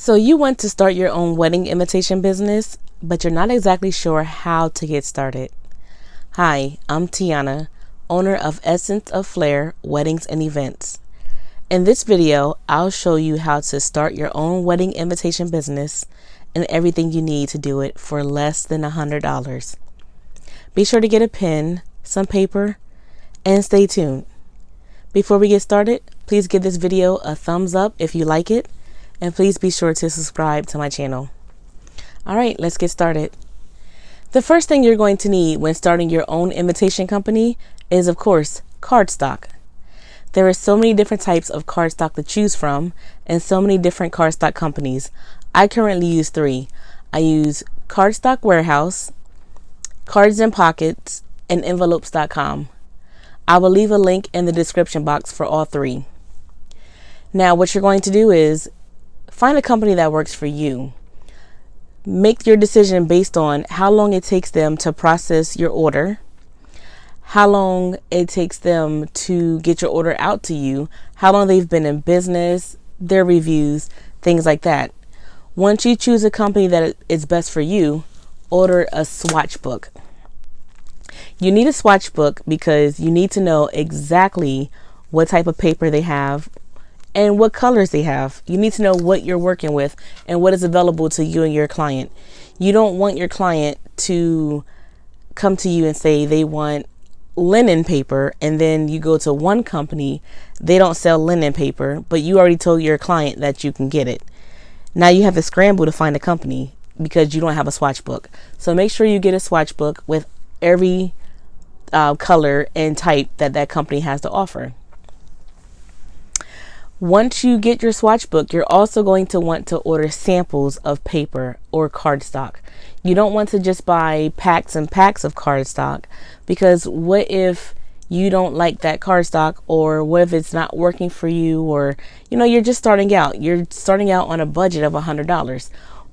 So you want to start your own wedding invitation business, but you're not exactly sure how to get started. Hi, I'm Tiana, owner of Essence of Flair Weddings and Events. In this video, I'll show you how to start your own wedding invitation business and everything you need to do it for less than $100. Be sure to get a pen, some paper, and stay tuned. Before we get started, please give this video a thumbs up if you like it, and please be sure to subscribe to my channel. All right, let's get started. The first thing you're going to need when starting your own invitation company is, of course, cardstock. There are so many different types of cardstock to choose from and so many different cardstock companies. I currently use 3. I use Cardstock Warehouse, Cards and Pockets, and Envelopes.com. I will leave a link in the description box for all 3. Now, what you're going to do is find a company that works for you. Make your decision based on how long it takes them to process your order, how long it takes them to get your order out to you, how long they've been in business, their reviews, things like that. Once you choose a company that is best for you, order a swatch book. You need a swatch book because you need to know exactly what type of paper they have and what colors they have. You need to know what you're working with and what is available to you and your client. You don't want your client to come to you and say they want linen paper, and then you go to one company, they don't sell linen paper, but you already told your client that you can get it. Now you have to scramble to find a company because you don't have a swatch book. So make sure you get a swatch book with every color and type that company has to offer. Once you get your swatch book, you're also going to want to order samples of paper or cardstock. You don't want to just buy packs and packs of cardstock, because what if you don't like that cardstock, or what if it's not working for you, or you're just starting out. You're starting out on a budget of $100.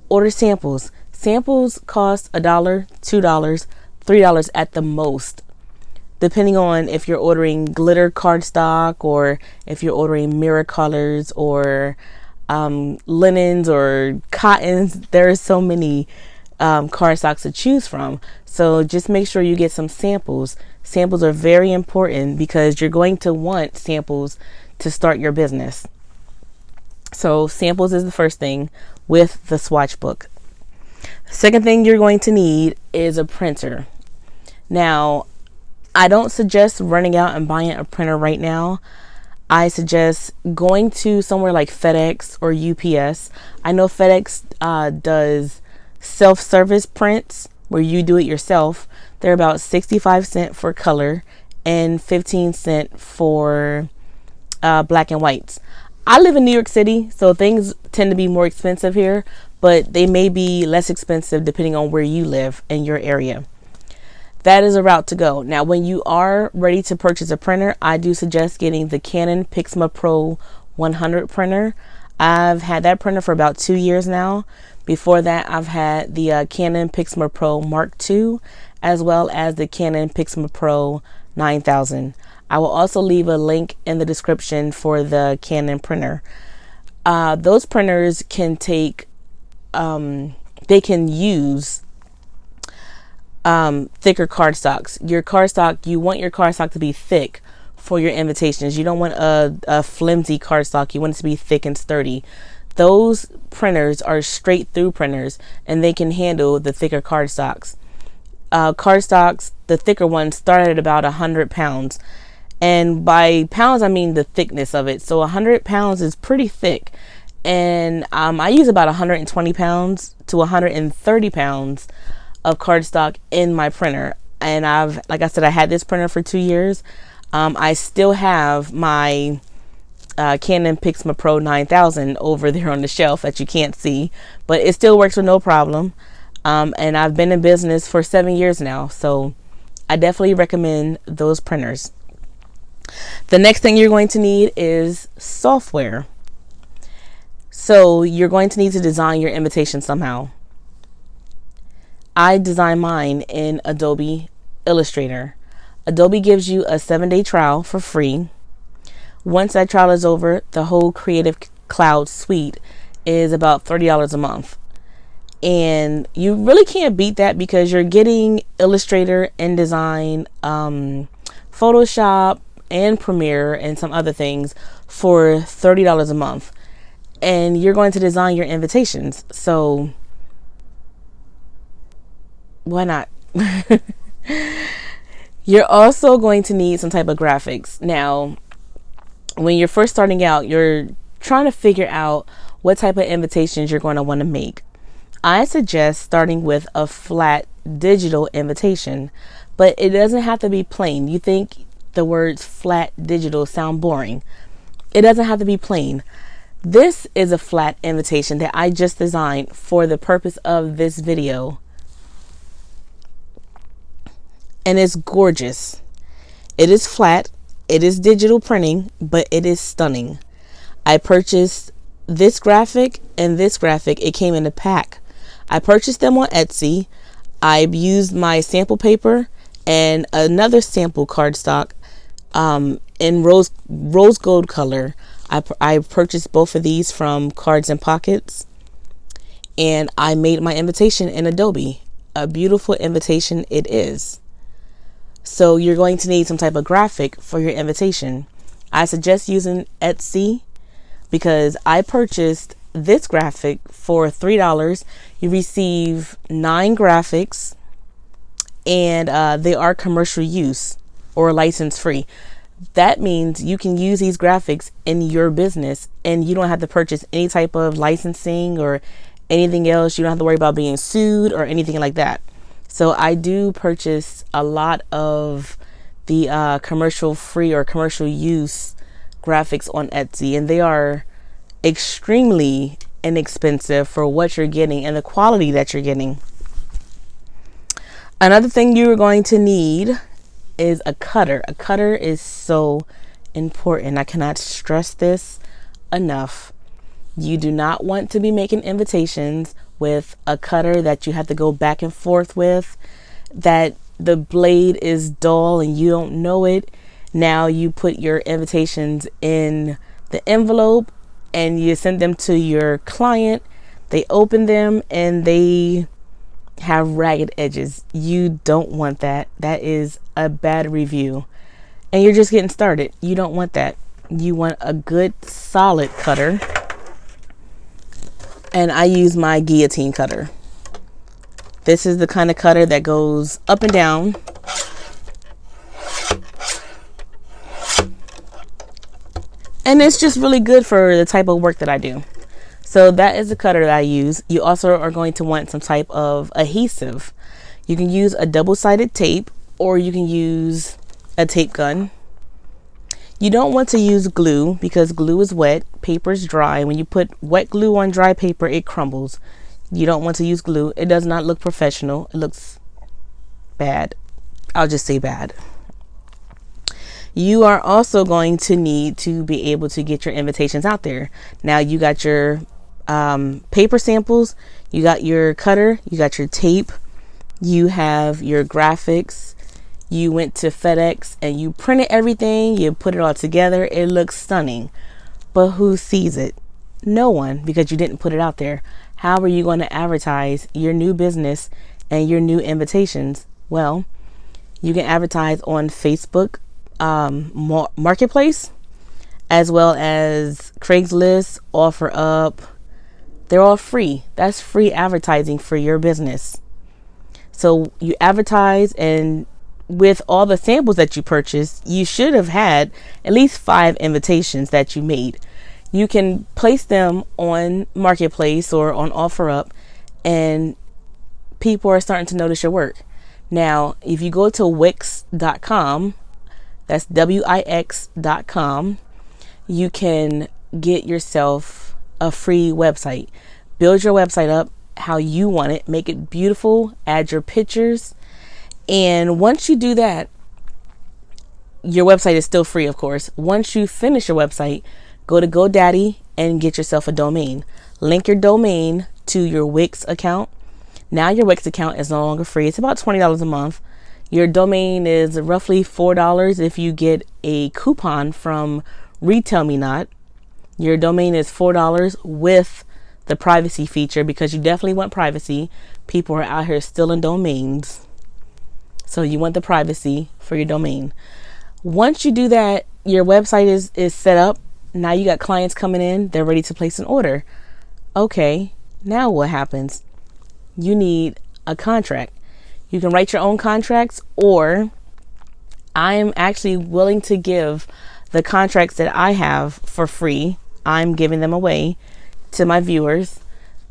Order samples. Samples cost $1, $2, $3 at the most, depending on if you're ordering glitter cardstock or if you're ordering mirror colors or linens or cottons. There are so many cardstocks to choose from. So just make sure you get some samples. Samples are very important because you're going to want samples to start your business. So samples is the first thing with the swatch book. Second thing you're going to need is a printer. Now, I don't suggest running out and buying a printer right now. I suggest going to somewhere like FedEx or UPS. I know FedEx does self-service prints where you do it yourself. They're about 65 cents for color and 15 cents for black and whites. I live in New York City, so things tend to be more expensive here, but they may be less expensive depending on where you live in your area. That is a route to go. Now, when you are ready to purchase a printer, I do suggest getting the Canon Pixma Pro 100 printer. I've had that printer for about 2 years now. Before that, I've had the Canon Pixma Pro Mark II, as well as the Canon Pixma Pro 9000. I will also leave a link in the description for the Canon printer. Those printers can take, they can use thicker cardstocks. You want your cardstock to be thick for your invitations. You don't want a flimsy cardstock. You want it to be thick and sturdy. Those printers are straight through printers, and they can handle the thicker cardstocks. Cardstocks, the thicker ones, start at about 100 pounds. And by pounds, I mean the thickness of it. So 100 pounds is pretty thick. And I use about 120 pounds to 130 pounds of cardstock in my printer. And like I said, I had this printer for 2 years. I still have my Canon Pixma Pro 9000 over there on the shelf that you can't see, but it still works with no problem. And I've been in business for 7 years now, so I definitely recommend those printers. The next thing you're going to need is software. So you're going to need to design your invitation somehow. I design mine in Adobe Illustrator. Adobe gives you a 7-day trial for free. Once that trial is over, the whole Creative Cloud suite is about $30 a month. And you really can't beat that because you're getting Illustrator, InDesign, Photoshop, and Premiere, and some other things for $30 a month. And you're going to design your invitations. So why not? You're also going to need some type of graphics. Now, when you're first starting out, you're trying to figure out what type of invitations you're going to want to make. I suggest starting with a flat digital invitation, but it doesn't have to be plain. You think the words flat digital sound boring. It doesn't have to be plain. This is a flat invitation that I just designed for the purpose of this video. And it's gorgeous. It is flat. It is digital printing, but it is stunning. I purchased this graphic and this graphic. It came in a pack. I purchased them on Etsy. I used my sample paper and another sample cardstock in rose gold color. I purchased both of these from Cards and Pockets, and I made my invitation in Adobe. A beautiful invitation it is. So you're going to need some type of graphic for your invitation. I suggest using Etsy because I purchased this graphic for $3. You receive 9 graphics, and they are commercial use or license free. That means you can use these graphics in your business and you don't have to purchase any type of licensing or anything else. You don't have to worry about being sued or anything like that. So I do purchase a lot of the commercial free or commercial use graphics on Etsy, and they are extremely inexpensive for what you're getting and the quality that you're getting. Another thing you're going to need is a cutter. A cutter is so important. I cannot stress this enough. You do not want to be making invitations with a cutter that you have to go back and forth with, that the blade is dull and you don't know it. Now you put your invitations in the envelope and you send them to your client. They open them and they have ragged edges. You don't want that. That is a bad review. And you're just getting started. You don't want that. You want a good solid cutter. And I use my guillotine cutter. This is the kind of cutter that goes up and down. And it's just really good for the type of work that I do. So that is the cutter that I use. You also are going to want some type of adhesive. You can use a double-sided tape or you can use a tape gun. You don't want to use glue because glue is wet, paper is dry. When you put wet glue on dry paper, it crumbles. You don't want to use glue. It does not look professional. It looks bad. I'll just say bad. You are also going to need to be able to get your invitations out there. Now you got your paper samples, you got your cutter, you got your tape, you have your graphics. You went to FedEx and you printed everything, you put it all together. It looks stunning. But who sees it? No one, because you didn't put it out there. How are you going to advertise your new business and your new invitations? Well, you can advertise on Facebook Marketplace, as well as Craigslist, OfferUp. They're all free. That's free advertising for your business. So you advertise, and with all the samples that you purchased, you should have had at least 5 invitations that you made. You can place them on Marketplace or on OfferUp, and people are starting to notice your work. Now, if you go to Wix.com, that's Wix.com, you can get yourself a free website. Build your website up how you want it. Make it beautiful. Add your pictures. And once you do that, your website is still free, of course. Once you finish your website, go to GoDaddy and get yourself a domain. Link your domain to your Wix account. Now your Wix account is no longer free. It's about $20 a month. Your domain is roughly $4 if you get a coupon from Retail Me Not. Your domain is $4 with the privacy feature, because you definitely want privacy. People are out here stealing domains. So you want the privacy for your domain. Once you do that, your website is set up. Now you got clients coming in. They're ready to place an order. Okay, now what happens? You need a contract. You can write your own contracts, or I am actually willing to give the contracts that I have for free. I'm giving them away to my viewers.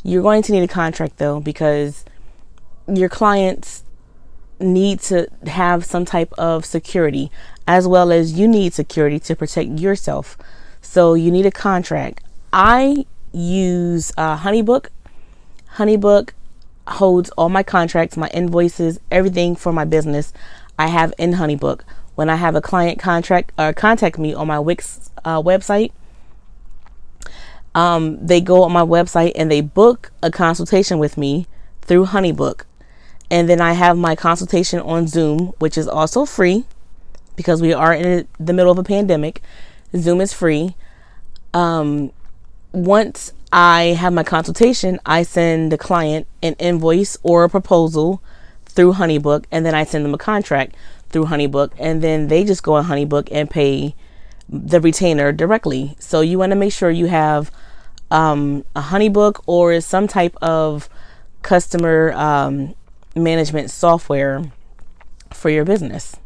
You're going to need a contract though, because your clients need to have some type of security, as well as you need security to protect yourself. So you need a contract. I use HoneyBook. HoneyBook holds all my contracts, my invoices, everything for my business I have in HoneyBook. When I have a client contact me on my Wix website, they go on my website and they book a consultation with me through HoneyBook. And then I have my consultation on Zoom, which is also free because we are in the middle of a pandemic. Zoom is free. Once I have my consultation, I send the client an invoice or a proposal through HoneyBook, and then I send them a contract through HoneyBook, and then they just go on HoneyBook and pay the retainer directly. So you want to make sure you have a HoneyBook or some type of customer management software for your business.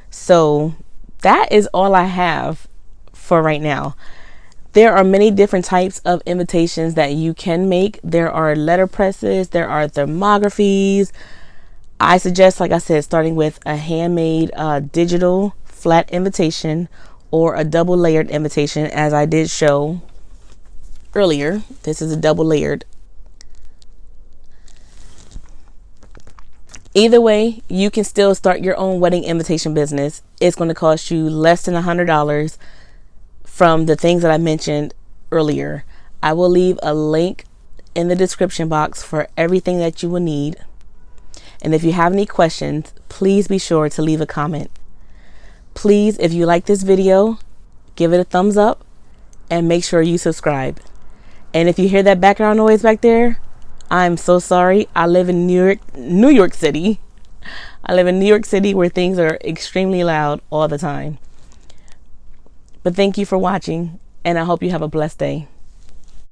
So that is all I have for right now. There are many different types of invitations that you can make. There are letterpresses, there are thermographies. I suggest, like I said, starting with a handmade digital flat invitation or a double layered invitation, as I did show earlier. This is a double layered. Either way, you can still start your own wedding invitation business. It's going to cost you less than $100 from the things that I mentioned earlier. I will leave a link in the description box for everything that you will need. And if you have any questions, please be sure to leave a comment. Please, if you like this video, give it a thumbs up and make sure you subscribe. And if you hear that background noise back there, I'm so sorry. I live in New York City. I live in New York City, where things are extremely loud all the time. But thank you for watching, and I hope you have a blessed day.